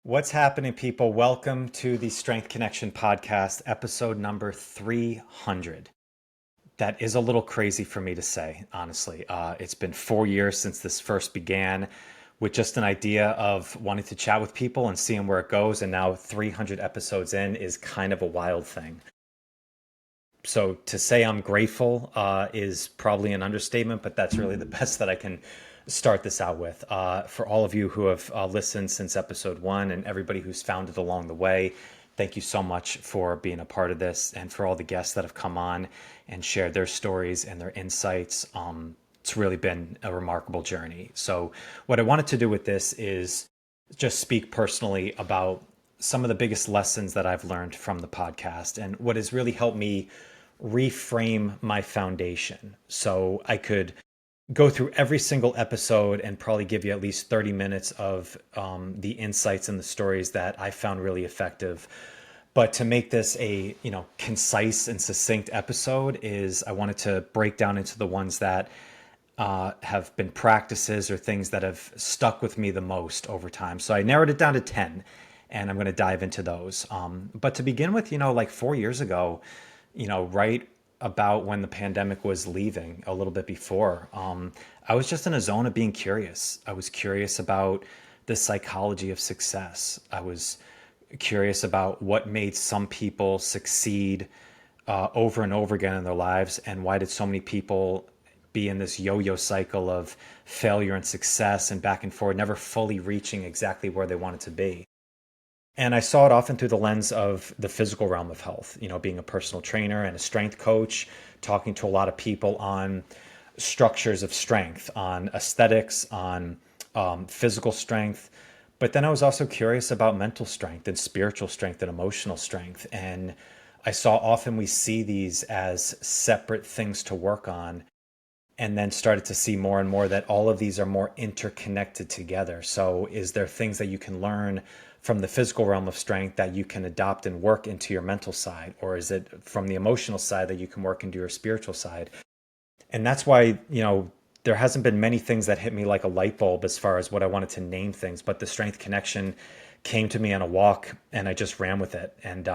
What's happening, people? Welcome to the Strength Connection podcast, episode number 300. That is a little crazy for me to say, honestly. It's been 4 years since this first began with just an idea of wanting to chat with people and seeing where it goes. And now 300 episodes in is kind of a wild thing. So to say I'm grateful is probably an understatement, but that's really the best that I can start this out with. For all of you who have listened since episode one and everybody who's found it along the way, thank you so much for being a part of this, and for all the guests that have come on and shared their stories and their insights. It's really been a remarkable journey. So what I wanted to do with this is just speak personally about some of the biggest lessons that I've learned from the podcast and what has really helped me reframe my foundation so I could go through every single episode and probably give you at least 30 minutes of the insights and the stories that I found really effective. But to make this a concise and succinct episode is I wanted to break down into the ones that have been practices or things that have stuck with me the most over time. So I narrowed it down to 10, and I'm going to dive into those. But to begin with, like 4 years ago, right about when the pandemic was leaving, a little bit before, I was just in a zone of being curious. I was curious about the psychology of success. I was curious about what made some people succeed over and over again in their lives, and why did so many people be in this yo-yo cycle of failure and success and back and forth, never fully reaching exactly where they wanted to be. And I saw it often through the lens of the physical realm of health, being a personal trainer and a strength coach, talking to a lot of people on structures of strength, on aesthetics, on physical strength. But then I was also curious about mental strength and spiritual strength and emotional strength. And I saw often we see these as separate things to work on, and then started to see more and more that all of these are more interconnected together. So is there things that you can learn from the physical realm of strength that you can adopt and work into your mental side? Or is it from the emotional side that you can work into your spiritual side? And that's why, there hasn't been many things that hit me like a light bulb as far as what I wanted to name things, but the strength connection came to me on a walk and I just ran with it. And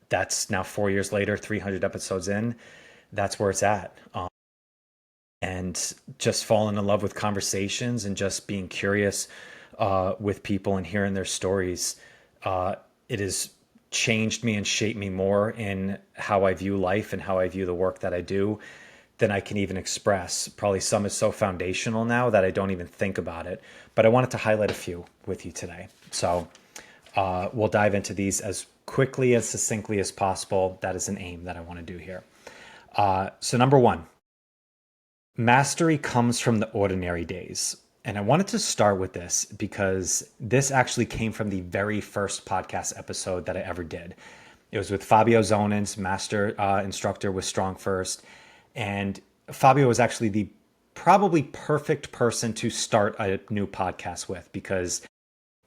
that's now 4 years later, 300 episodes in, that's where it's at. And just falling in love with conversations and just being curious with people and hearing their stories. It has changed me and shaped me more in how I view life and how I view the work that I do than I can even express. Probably some is so foundational now that I don't even think about it. But I wanted to highlight a few with you today. So we'll dive into these as quickly, as succinctly as possible. That is an aim that I want to do here. So number one, mastery comes from the ordinary days. And I wanted to start with this because this actually came from the very first podcast episode that I ever did. It was with Fabio Zonens, master instructor with Strong First. And Fabio was actually the probably perfect person to start a new podcast with because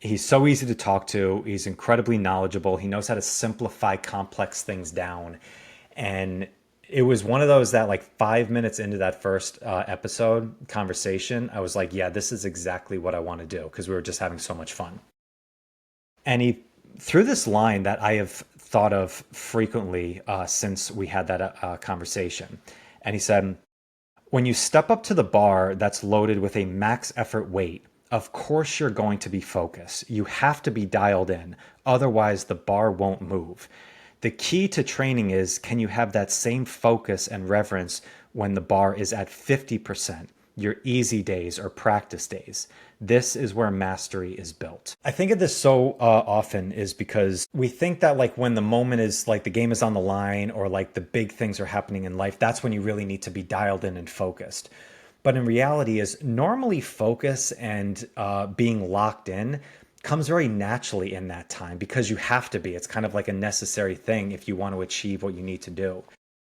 he's so easy to talk to. He's incredibly knowledgeable. He knows how to simplify complex things down. And it was one of those that like 5 minutes into that first episode conversation, I was like, yeah, this is exactly what I want to do, because we were just having so much fun. And he threw this line that I have thought of frequently since we had that conversation. And he said, when you step up to the bar that's loaded with a max effort weight, of course you're going to be focused. You have to be dialed in. Otherwise, the bar won't move. The key to training is, can you have that same focus and reverence when the bar is at 50%, your easy days or practice days? This is where mastery is built. I think of this so often is because we think that like when the moment is like the game is on the line or like the big things are happening in life, that's when you really need to be dialed in and focused. But in reality is normally focus and being locked in comes very naturally in that time because you have to be. It's kind of like a necessary thing if you want to achieve what you need to do.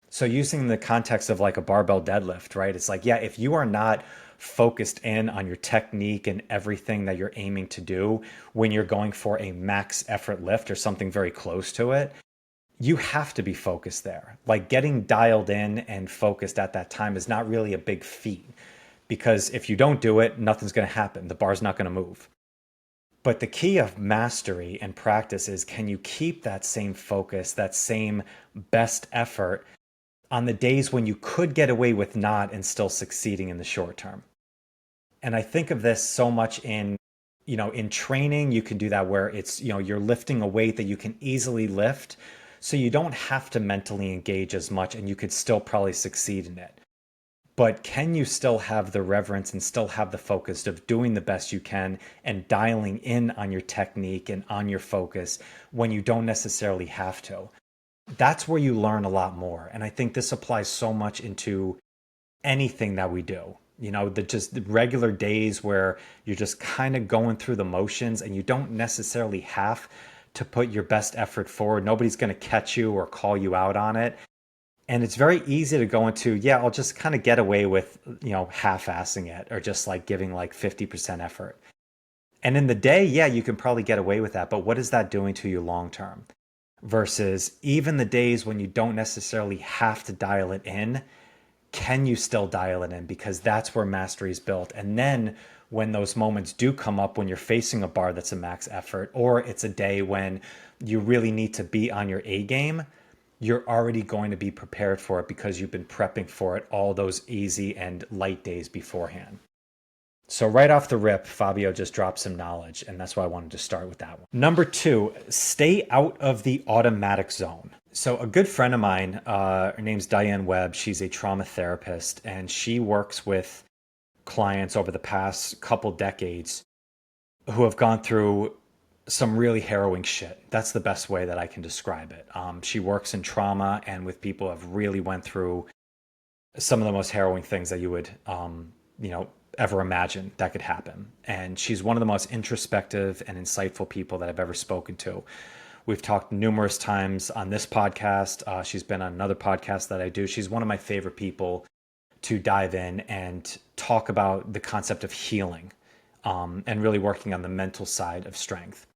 So using the context of like a barbell deadlift, right? It's like, yeah, if you are not focused in on your technique and everything that you're aiming to do when you're going for a max effort lift or something very close to it, you have to be focused there. Like getting dialed in and focused at that time is not really a big feat, because if you don't do it, nothing's going to happen. The bar's not going to move. But the key of mastery and practice is, can you keep that same focus, that same best effort on the days when you could get away with not and still succeeding in the short term? And I think of this so much in, in training, you can do that where it's, you're lifting a weight that you can easily lift. So you don't have to mentally engage as much and you could still probably succeed in it. But can you still have the reverence and still have the focus of doing the best you can and dialing in on your technique and on your focus when you don't necessarily have to? That's where you learn a lot more. And I think this applies so much into anything that we do. The just the regular days where you're just kind of going through the motions and you don't necessarily have to put your best effort forward. Nobody's going to catch you or call you out on it. And it's very easy to go into, yeah, I'll just kind of get away with, half-assing it or just like giving like 50% effort. And in the day, yeah, you can probably get away with that. But what is that doing to you long term? Versus even the days when you don't necessarily have to dial it in, can you still dial it in? Because that's where mastery is built. And then when those moments do come up, when you're facing a bar that's a max effort, or it's a day when you really need to be on your A game, you're already going to be prepared for it because you've been prepping for it all those easy and light days beforehand. So right off the rip, Fabio just dropped some knowledge, and that's why I wanted to start with that one. Number two, stay out of the automatic zone. So a good friend of mine, her name's Diane Webb. She's a trauma therapist, and she works with clients over the past couple decades who have gone through some really harrowing shit. That's the best way that I can describe it. She works in trauma and with people who have really went through some of the most harrowing things that you would, ever imagine that could happen. And she's one of the most introspective and insightful people that I've ever spoken to. We've talked numerous times on this podcast. She's been on another podcast that I do. She's one of my favorite people to dive in and talk about the concept of healing, and really working on the mental side of strength.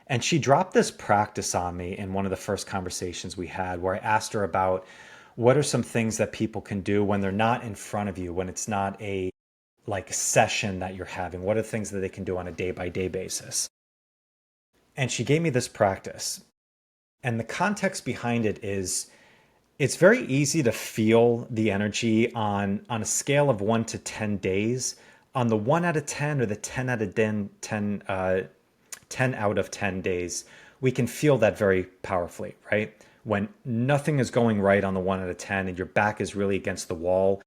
And she dropped this practice on me in one of the first conversations we had, where I asked her about what are some things that people can do when they're not in front of you, when it's not a like session that you're having. What are things that they can do on a day by day basis? And she gave me this practice. And the context behind it is, it's very easy to feel the energy on a scale of 1 to 10 days. On the 1 out of 10 or the 10 out of 10 out of 10 days, we can feel that very powerfully, right? When nothing is going right on the 1 out of 10 and your back is really against the wall,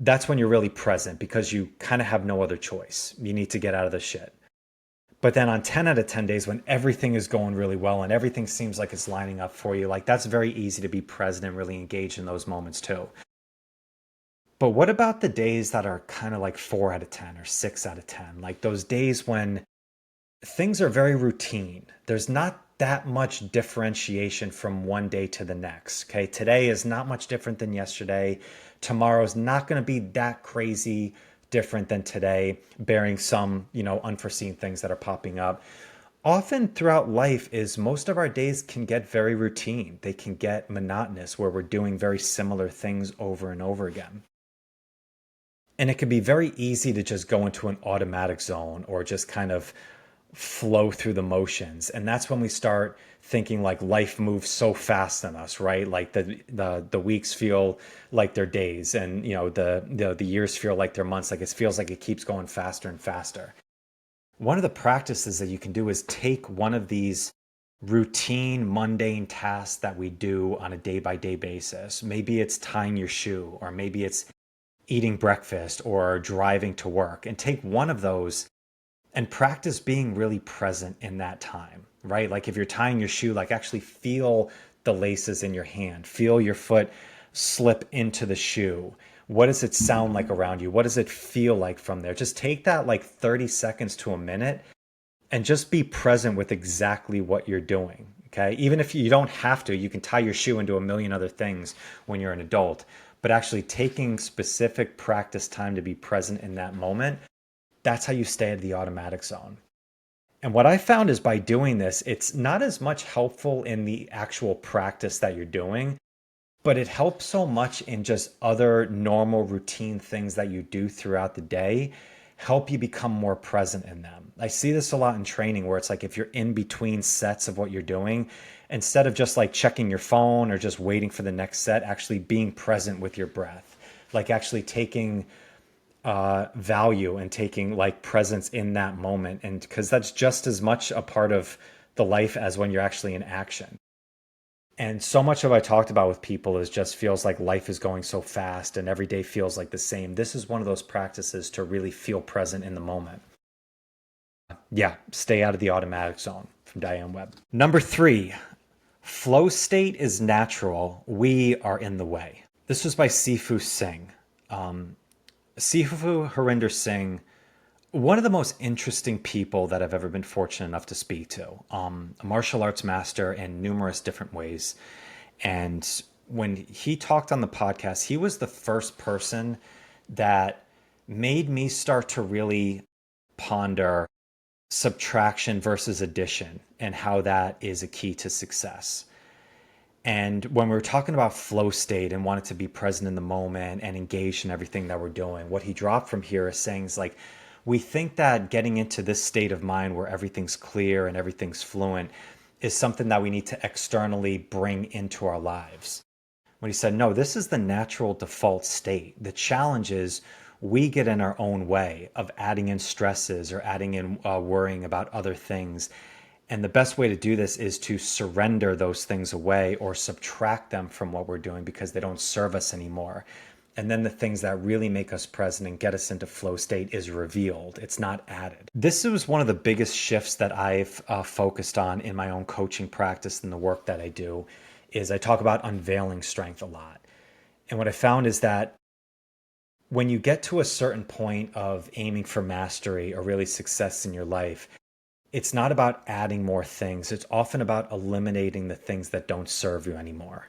that's when you're really present because you kind of have no other choice. You need to get out of the shit. But then on 10 out of 10 days, when everything is going really well and everything seems like it's lining up for you, like that's very easy to be present and really engaged in those moments too. But what about the days that are kind of like 4 out of 10 or 6 out of 10? Like those days when things are very routine. There's not that much differentiation from one day to the next. Okay. Today is not much different than yesterday. Tomorrow's not going to be that crazy different than today, bearing some, unforeseen things that are popping up. Often throughout life is most of our days can get very routine. They can get monotonous where we're doing very similar things over and over again. And it can be very easy to just go into an automatic zone or just kind of flow through the motions. And that's when we start thinking like life moves so fast on us, right? Like the weeks feel like they're days, and the years feel like they're months. Like it feels like it keeps going faster and faster. One of the practices that you can do is take one of these routine, mundane tasks that we do on a day by day basis. Maybe it's tying your shoe, or maybe it's eating breakfast or driving to work, and take one of those and practice being really present in that time, right? Like if you're tying your shoe, like actually feel the laces in your hand, feel your foot slip into the shoe. What does it sound like around you? What does it feel like from there? Just take that like 30 seconds to a minute and just be present with exactly what you're doing. Okay. Even if you don't have to, you can tie your shoe and do a million other things when you're an adult, but actually taking specific practice time to be present in that moment, that's how you stay at the automatic zone. And what I found is by doing this, it's not as much helpful in the actual practice that you're doing, but it helps so much in just other normal routine things that you do throughout the day. help you become more present in them. I see this a lot in training where it's like if you're in between sets of what you're doing, instead of just like checking your phone or just waiting for the next set, actually being present with your breath, like actually taking value and taking like presence in that moment. And because that's just as much a part of the life as when you're actually in action. And so much of what I talked about with people is just feels like life is going so fast and every day feels like the same. This is one of those practices to really feel present in the moment. Yeah, stay out of the automatic zone from Diane Webb. Number 3, flow state is natural. We are in the way. This was by Sifu Singh. Sifu Harinder Singh, one of the most interesting people that I've ever been fortunate enough to speak to. A martial arts master in numerous different ways. And when he talked on the podcast, he was the first person that made me start to really ponder subtraction versus addition and how that is a key to success. And when we were talking about flow state and wanted to be present in the moment and engaged in everything that we're doing, what he dropped from here is saying is like, we think that getting into this state of mind where everything's clear and everything's fluent is something that we need to externally bring into our lives. When he said, no, this is the natural default state. The challenge is we get in our own way of adding in stresses or adding in worrying about other things. And the best way to do this is to surrender those things away or subtract them from what we're doing because they don't serve us anymore. And then the things that really make us present and get us into flow state is revealed. It's not added. This was one of the biggest shifts that I've focused on in my own coaching practice and the work that I do is I talk about unveiling strength a lot. And what I found is that when you get to a certain point of aiming for mastery or really success in your life, it's not about adding more things. It's often about eliminating the things that don't serve you anymore.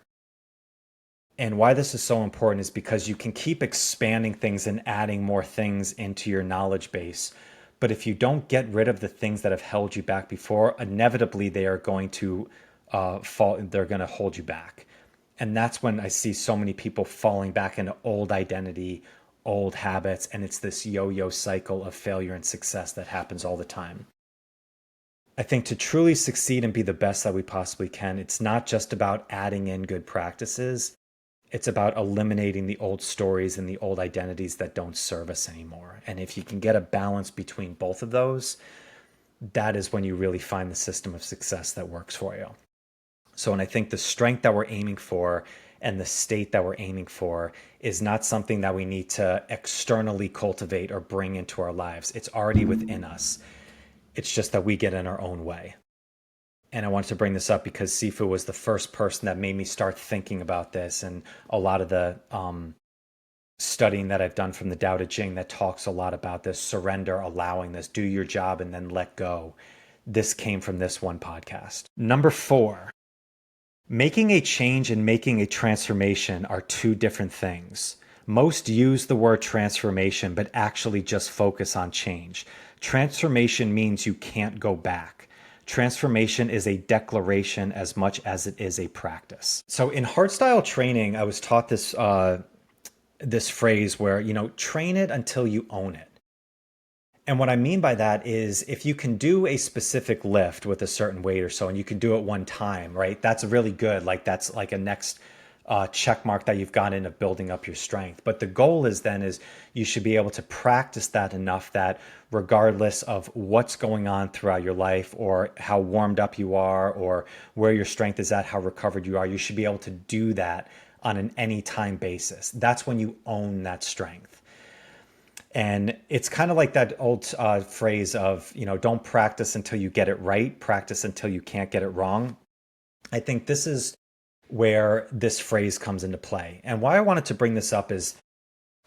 And why this is so important is because you can keep expanding things and adding more things into your knowledge base. But if you don't get rid of the things that have held you back before, inevitably they are going to fall. They're going to hold you back. And that's when I see so many people falling back into old identity, old habits. And it's this yo-yo cycle of failure and success that happens all the time. I think to truly succeed and be the best that we possibly can, it's not just about adding in good practices. It's about eliminating the old stories and the old identities that don't serve us anymore. And if you can get a balance between both of those, that is when you really find the system of success that works for you. So, and I think the strength that we're aiming for and the state that we're aiming for is not something that we need to externally cultivate or bring into our lives. It's already within us. It's just that we get in our own way. And I wanted to bring this up because Sifu was the first person that made me start thinking about this. And a lot of the studying that I've done from the Tao Te Ching that talks a lot about this surrender, allowing this, do your job and then let go. This came from this one podcast. Number 4, making a change and making a transformation are two different things. Most use the word transformation, but actually just focus on change. Transformation means you can't go back. Transformation is a declaration as much as it is a practice. So in hardstyle training, I was taught this phrase where, train it until you own it. And what I mean by that is if you can do a specific lift with a certain weight or so, and you can do it one time, right? That's really good. Like that's like a next check mark that you've got into building up your strength. But the goal is you should be able to practice that enough that regardless of what's going on throughout your life or how warmed up you are or where your strength is at, how recovered you are, you should be able to do that on an anytime basis. That's when you own that strength. And it's kind of like that old phrase of, don't practice until you get it right, practice until you can't get it wrong. I think this is where this phrase comes into play. And why I wanted to bring this up is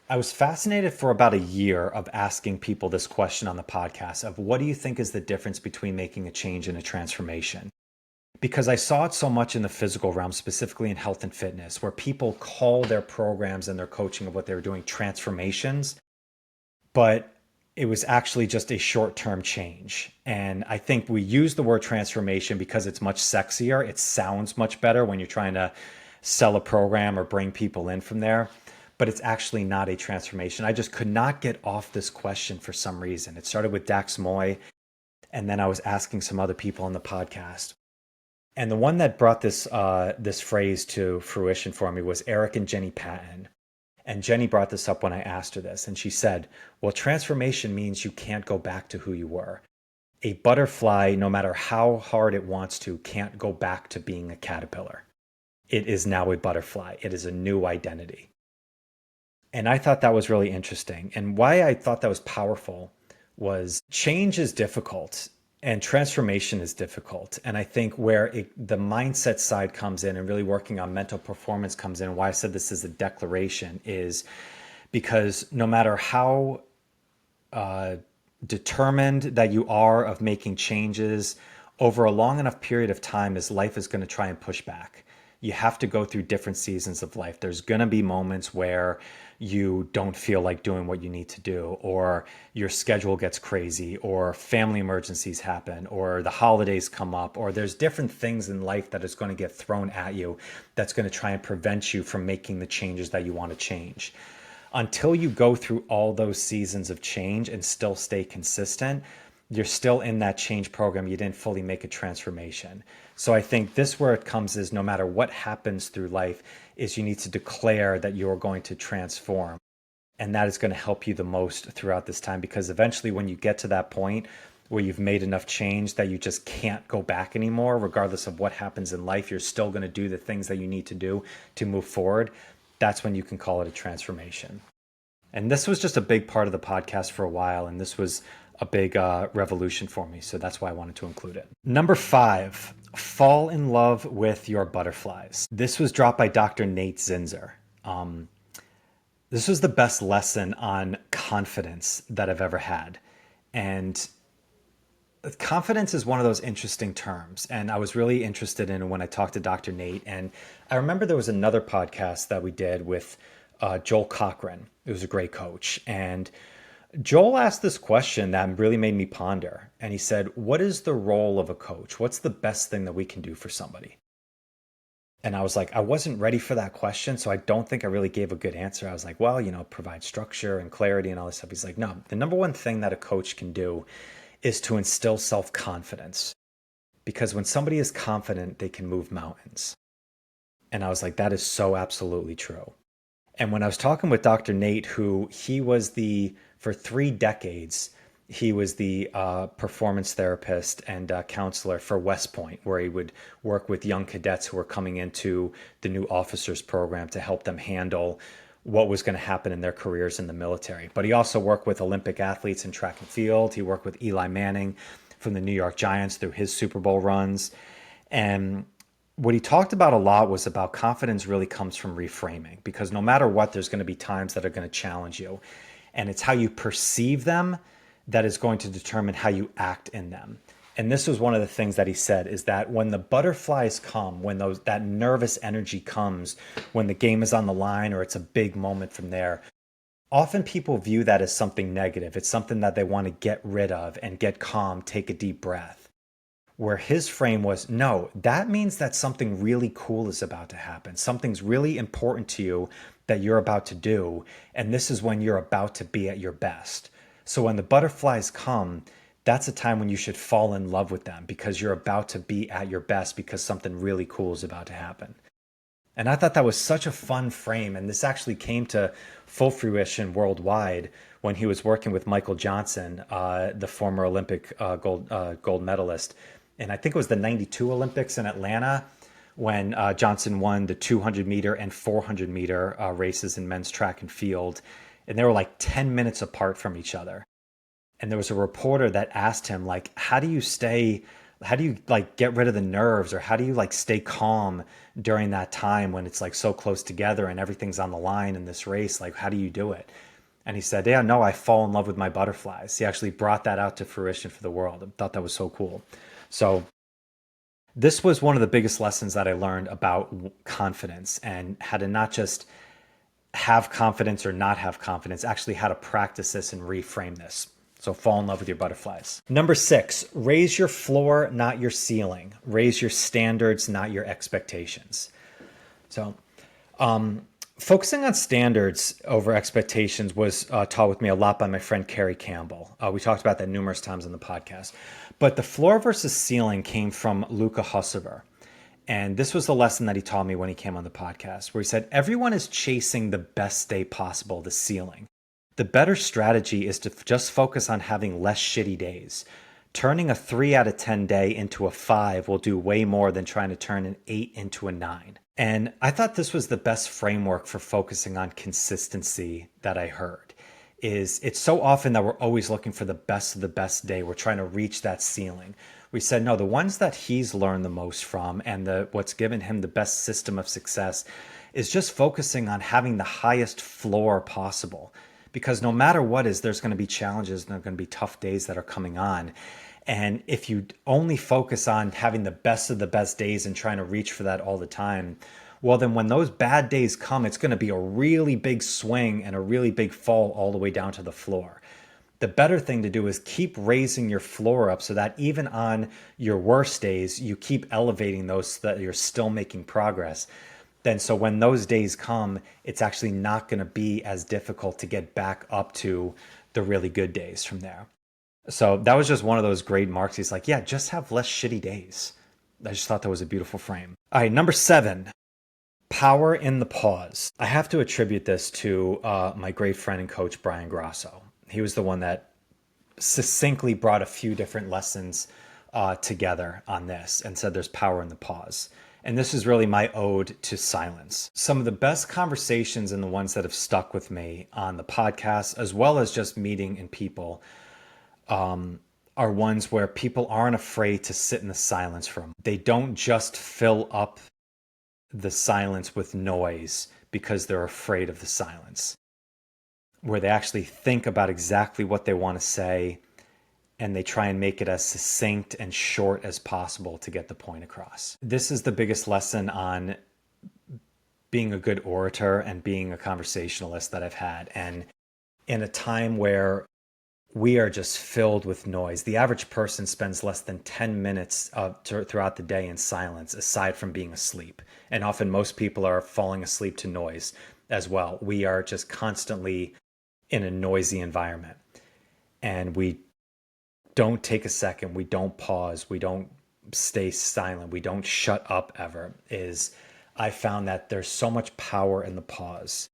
I was fascinated for about a year of asking people this question on the podcast of what do you think is the difference between making a change and a transformation? Because I saw it so much in the physical realm, specifically in health and fitness, where people call their programs and their coaching of what they were doing transformations, but it was actually just a short-term change. And I think we use the word transformation because it's much sexier. It sounds much better when you're trying to sell a program or bring people in from there. but it's actually not a transformation. I just could not get off this question for some reason. It started with Dax Moy, and then I was asking some other people on the podcast. And the one that brought this phrase to fruition for me was Eric and Jenny Patton. And Jenny brought this up when I asked her this, and she said, well, transformation means you can't go back to who you were. A butterfly, no matter how hard it wants to, can't go back to being a caterpillar. It is now a butterfly. It is a new identity. And I thought that was really interesting. And why I thought that was powerful was change is difficult and transformation is difficult. And I think where the mindset side comes in and really working on mental performance comes in, why I said this is a declaration, is because no matter how determined that you are of making changes over a long enough period of time, as life is going to try and push back. You have to go through different seasons of life. There's going to be moments where you don't feel like doing what you need to do, or your schedule gets crazy, or family emergencies happen, or the holidays come up, or there's different things in life that is going to get thrown at you that's going to try and prevent you from making the changes that you want to change. Until you go through all those seasons of change and still stay consistent, you're still in that change program. You didn't fully make a transformation. So I think this where it comes is no matter what happens through life is you need to declare that you're going to transform. And that is going to help you the most throughout this time, because eventually when you get to that point where you've made enough change that you just can't go back anymore, regardless of what happens in life, you're still going to do the things that you need to do to move forward. That's when you can call it a transformation. And this was just a big part of the podcast for a while. And this was a big revolution for me. So that's why I wanted to include it. Number 5, fall in love with your butterflies. This was dropped by Dr. Nate Zinzer. This was the best lesson on confidence that I've ever had. And confidence is one of those interesting terms. And I was really interested in it when I talked to Dr. Nate. And I remember there was another podcast that we did with Joel Cochran. It was a great coach. And Joel asked this question that really made me ponder. And he said, what is the role of a coach? What's the best thing that we can do for somebody? And I was like, I wasn't ready for that question. So I don't think I really gave a good answer. I was like, well, provide structure and clarity and all this stuff. He's like, no, the number one thing that a coach can do is to instill self-confidence. Because when somebody is confident, they can move mountains. And I was like, that is so absolutely true. And when I was talking with Dr. Nate, for 3 decades, he was the performance therapist and counselor for West Point, where he would work with young cadets who were coming into the new officers program to help them handle what was going to happen in their careers in the military. But he also worked with Olympic athletes in track and field. He worked with Eli Manning from the New York Giants through his Super Bowl runs. And what he talked about a lot was about confidence really comes from reframing, because no matter what, there's going to be times that are going to challenge you. And it's how you perceive them that is going to determine how you act in them. And this was one of the things that he said, is that when the butterflies come, when that nervous energy comes, when the game is on the line or it's a big moment from there, often people view that as something negative. It's something that they want to get rid of and get calm, take a deep breath. Where his frame was, no, that means that something really cool is about to happen. Something's really important to you that you're about to do. And this is when you're about to be at your best. So when the butterflies come, that's a time when you should fall in love with them, because you're about to be at your best because something really cool is about to happen. And I thought that was such a fun frame. And this actually came to full fruition worldwide when he was working with Michael Johnson, the former Olympic gold medalist. And I think it was the 92 Olympics in Atlanta when Johnson won the 200 meter and 400 meter races in men's track and field. And they were like 10 minutes apart from each other. And there was a reporter that asked him, like, how do you like get rid of the nerves, or how do you like stay calm during that time when it's like so close together and everything's on the line in this race? Like, how do you do it? And he said, yeah, no, I fall in love with my butterflies. He actually brought that out to fruition for the world. I thought that was so cool. So this was one of the biggest lessons that I learned about confidence, and how to not just have confidence or not have confidence, actually how to practice this and reframe this. So fall in love with your butterflies. Number 6, raise your floor, not your ceiling. Raise your standards, not your expectations. So Focusing on standards over expectations was taught with me a lot by my friend Carrie Campbell. We talked about that numerous times on the podcast. But the floor versus ceiling came from Luca Husserver. And this was the lesson that he taught me when he came on the podcast, where he said, everyone is chasing the best day possible, the ceiling. The better strategy is to just focus on having less shitty days. Turning a 3 out of 10 day into a 5 will do way more than trying to turn an 8 into a 9. And I thought this was the best framework for focusing on consistency that I heard. Is it's so often that we're always looking for the best of the best day. We're trying to reach that ceiling. We said, no, the ones that he's learned the most from and what's given him the best system of success is just focusing on having the highest floor possible. Because no matter what is, there's going to be challenges and there are going to be tough days that are coming on. And if you only focus on having the best of the best days and trying to reach for that all the time, well, then when those bad days come, it's going to be a really big swing and a really big fall all the way down to the floor. The better thing to do is keep raising your floor up so that even on your worst days, you keep elevating those so that you're still making progress. Then, so when those days come, it's actually not going to be as difficult to get back up to the really good days from there. So that was just one of those great marks. He's like, yeah, just have less shitty days. I just thought that was a beautiful frame. All right, number 7, power in the pause. I have to attribute this to my great friend and coach, Brian Grasso. He was the one that succinctly brought a few different lessons together on this and said there's power in the pause. And this is really my ode to silence. Some of the best conversations and the ones that have stuck with me on the podcast, as well as just meeting in people, are ones where people aren't afraid to sit in the silence for them. They don't just fill up the silence with noise because they're afraid of the silence, where they actually think about exactly what they want to say and they try and make it as succinct and short as possible to get the point across. This is the biggest lesson on being a good orator and being a conversationalist that I've had. And in a time where we are just filled with noise, the average person spends less than 10 minutes throughout the day in silence, aside from being asleep. And often most people are falling asleep to noise as well. We are just constantly in a noisy environment. And we don't take a second, we don't pause, we don't stay silent, we don't shut up ever. I found that there's so much power in the pause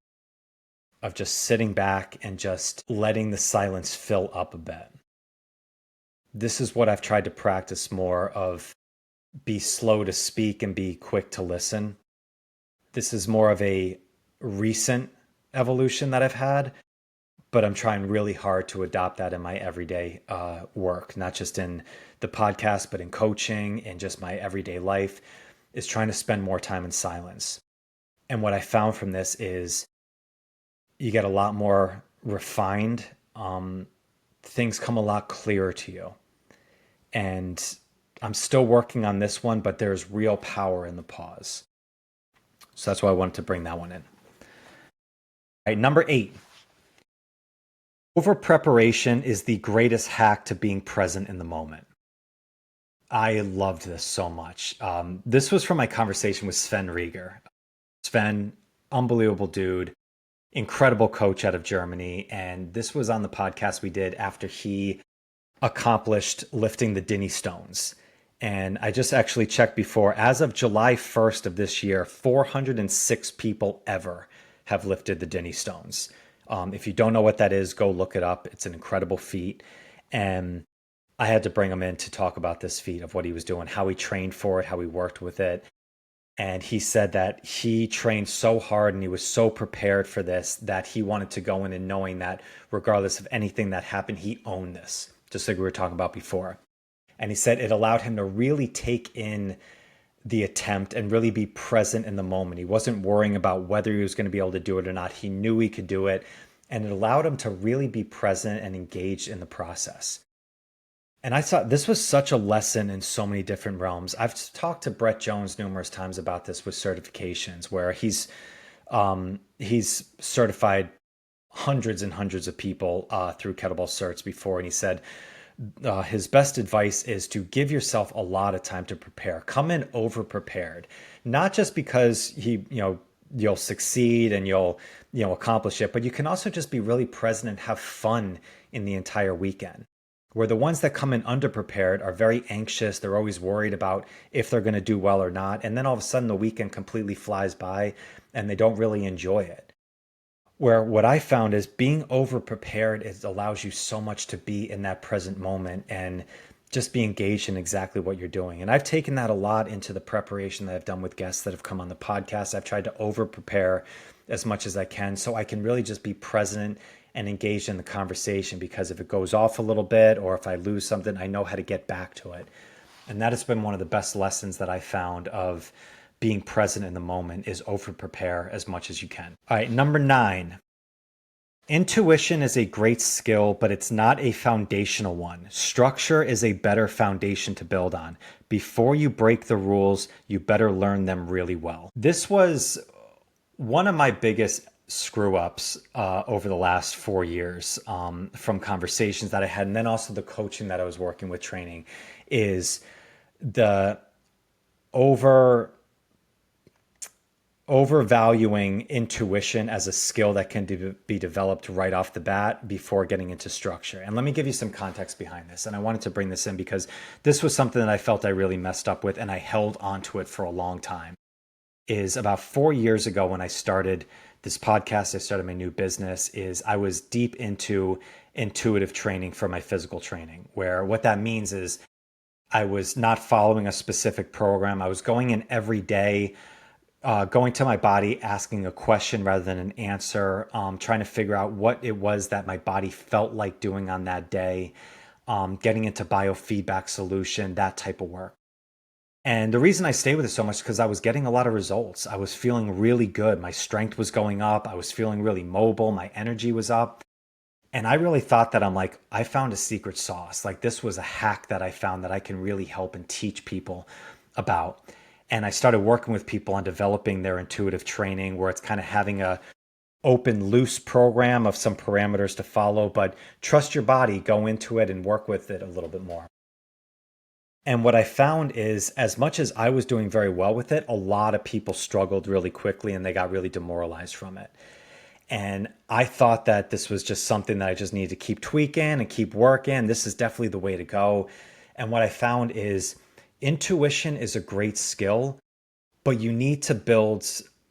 of just sitting back and just letting the silence fill up a bit. This is what I've tried to practice more of: be slow to speak and be quick to listen. This is more of a recent evolution that I've had, but I'm trying really hard to adopt that in my everyday work, not just in the podcast, but in coaching and just my everyday life, is trying to spend more time in silence. And what I found from this is you get a lot more refined. Things come a lot clearer to you. And I'm still working on this one, but there's real power in the pause. So that's why I wanted to bring that one in. All right, number 8. Over preparation is the greatest hack to being present in the moment. I loved this so much. This was from my conversation with Sven Rieger. Sven, unbelievable dude, incredible coach out of Germany. And this was on the podcast we did after he accomplished lifting the Dinnie stones. And I just actually checked before, as of July 1st of this year, 406 people ever have lifted the Dinnie stones. If you don't know what that is, go look it up. It's an incredible feat. And I had to bring him in to talk about this feat of what he was doing, how he trained for it, how he worked with it. And he said that he trained so hard and he was so prepared for this that he wanted to go in and knowing that regardless of anything that happened, he owned this, just like we were talking about before. And he said it allowed him to really take in the attempt and really be present in the moment. He wasn't worrying about whether he was going to be able to do it or not. He knew he could do it, and it allowed him to really be present and engaged in the process. And I thought this was such a lesson in so many different realms. I've talked to Brett Jones numerous times about this with certifications, where he's certified hundreds and hundreds of people through kettlebell certs before, and he said his best advice is to give yourself a lot of time to prepare. Come in over prepared, not just because he you'll succeed and you'll, accomplish it. But you can also just be really present and have fun in the entire weekend. Where the ones that come in underprepared are very anxious, they're always worried about if they're going to do well or not. And then all of a sudden the weekend completely flies by and they don't really enjoy it. Where what I found is being over prepared, it allows you so much to be in that present moment and just be engaged in exactly what you're doing. And I've taken that a lot into the preparation that I've done with guests that have come on the podcast. I've tried to over prepare as much as I can so I can really just be present and engaged in the conversation, because if it goes off a little bit or if I lose something, I know how to get back to it. And that has been one of the best lessons that I found of being present in the moment, is over prepare as much as you can. All right, number 9. Intuition is a great skill, but it's not a foundational one. Structure is a better foundation to build on. Before you break the rules, you better learn them really well. This was one of my biggest screw ups over the last 4 years, from conversations that I had, and then also the coaching that I was working with training, is the over overvaluing intuition as a skill that can be developed right off the bat before getting into structure. And let me give you some context behind this. And I wanted to bring this in because this was something that I felt I really messed up with and I held onto it for a long time. Is about 4 years ago when I started this podcast, I started my new business, is I was deep into intuitive training for my physical training, where what that means is I was not following a specific program. I was going in every day, going to my body, asking a question rather than an answer, trying to figure out what it was that my body felt like doing on that day, getting into biofeedback solution, that type of work. And the reason I stayed with it so much is because I was getting a lot of results. I was feeling really good. My strength was going up. I was feeling really mobile. My energy was up. And I really thought that I found a secret sauce. Like this was a hack that I found that I can really help and teach people about. And I started working with people on developing their intuitive training, where it's kind of having a open, loose program of some parameters to follow, but trust your body, go into it and work with it a little bit more. And what I found is, as much as I was doing very well with it, a lot of people struggled really quickly and they got really demoralized from it. And I thought that this was just something that I just needed to keep tweaking and keep working. This is definitely the way to go. And what I found is intuition is a great skill, but you need to build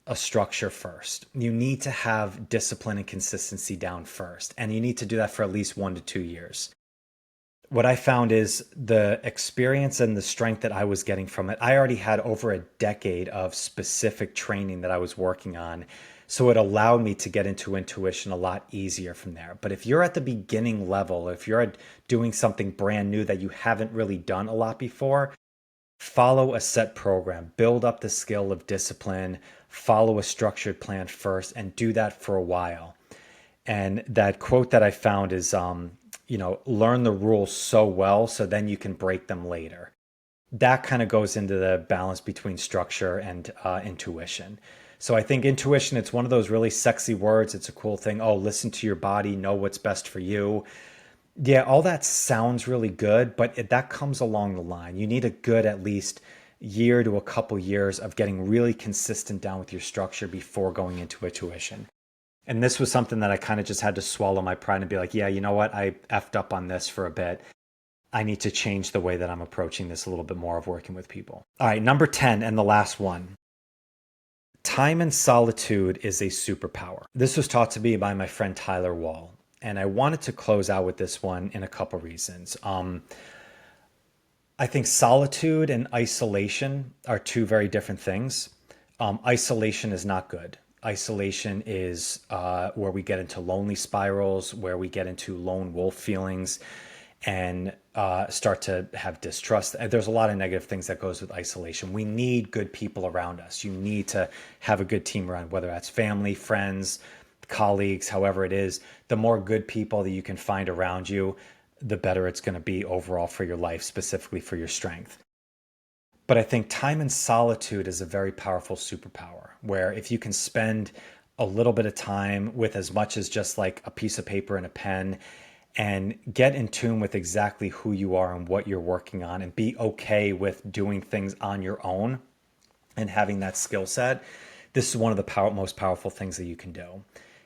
a structure first. You need to have discipline and consistency down first. And you need to do that for at least 1 to 2 years. What I found is the experience and the strength that I was getting from it, I already had over a decade of specific training that I was working on. So it allowed me to get into intuition a lot easier from there. But if you're at the beginning level, if you're doing something brand new that you haven't really done a lot before, follow a set program, build up the skill of discipline, follow a structured plan first, and do that for a while. And that quote that I found is, learn the rules so well so then you can break them later. That kind of goes into the balance between structure and intuition. So I think intuition, it's one of those really sexy words. It's a cool thing. Oh, listen to your body, know what's best for you. Yeah, all that sounds really good, but that comes along the line. You need a good at least year to a couple years of getting really consistent down with your structure before going into intuition. And this was something that I kind of just had to swallow my pride and be like, yeah, you know what? I effed up on this for a bit. I need to change the way that I'm approaching this a little bit more of working with people. All right, number 10 and the last one. Time and solitude is a superpower. This was taught to me by my friend Tyler Wall. And I wanted to close out with this one in a couple reasons. I think solitude and isolation are two very different things. Isolation is not good. Isolation is where we get into lonely spirals, where we get into lone wolf feelings and start to have distrust. There's a lot of negative things that goes with isolation. We need good people around us. You need to have a good team around, whether that's family, friends, colleagues, however it is. The more good people that you can find around you, the better it's going to be overall for your life, specifically for your strength. But I think time and solitude is a very powerful superpower, where if you can spend a little bit of time with as much as just like a piece of paper and a pen and get in tune with exactly who you are and what you're working on and be okay with doing things on your own and having that skill set, This is one of the most powerful things that you can do.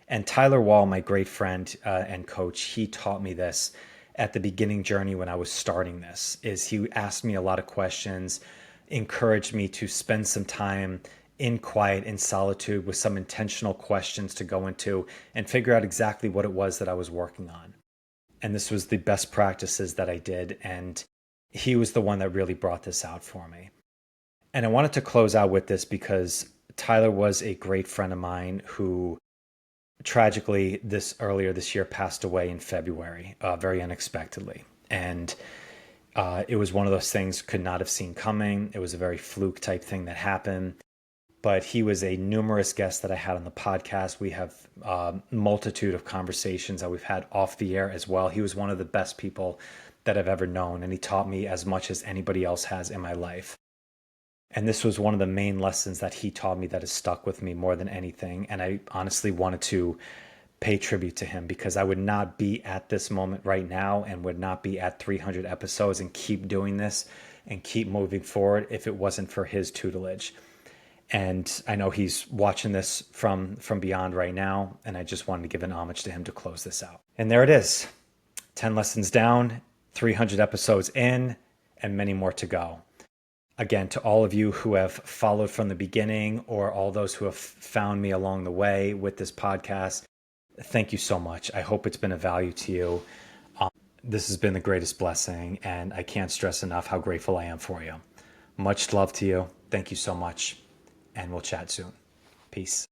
And Tyler Wall, my great friend and coach, he taught me this at the beginning journey when I was starting this. Is he asked me a lot of questions, encouraged me to spend some time in quiet, in solitude, with some intentional questions to go into and figure out exactly what it was that I was working on. And this was the best practices that I did. And he was the one that really brought this out for me. And I wanted to close out with this because Tyler was a great friend of mine who tragically earlier this year passed away in February, very unexpectedly. And it was one of those things could not have seen coming. It was a very fluke type thing that happened. But he was a numerous guest that I had on the podcast. We have a multitude of conversations that we've had off the air as well. He was one of the best people that I've ever known, and he taught me as much as anybody else has in my life. And this was one of the main lessons that he taught me that has stuck with me more than anything. And I honestly wanted to pay tribute to him because I would not be at this moment right now and would not be at 300 episodes and keep doing this and keep moving forward if it wasn't for his tutelage. And I know he's watching this from beyond right now, and I just wanted to give an homage to him to close this out. And there it is. 10 lessons down, 300 episodes in, and many more to go. Again, to all of you who have followed from the beginning or all those who have found me along the way with this podcast, thank you so much. I hope it's been of value to you. This has been the greatest blessing, and I can't stress enough how grateful I am for you. Much love to you. Thank you so much, and we'll chat soon. Peace.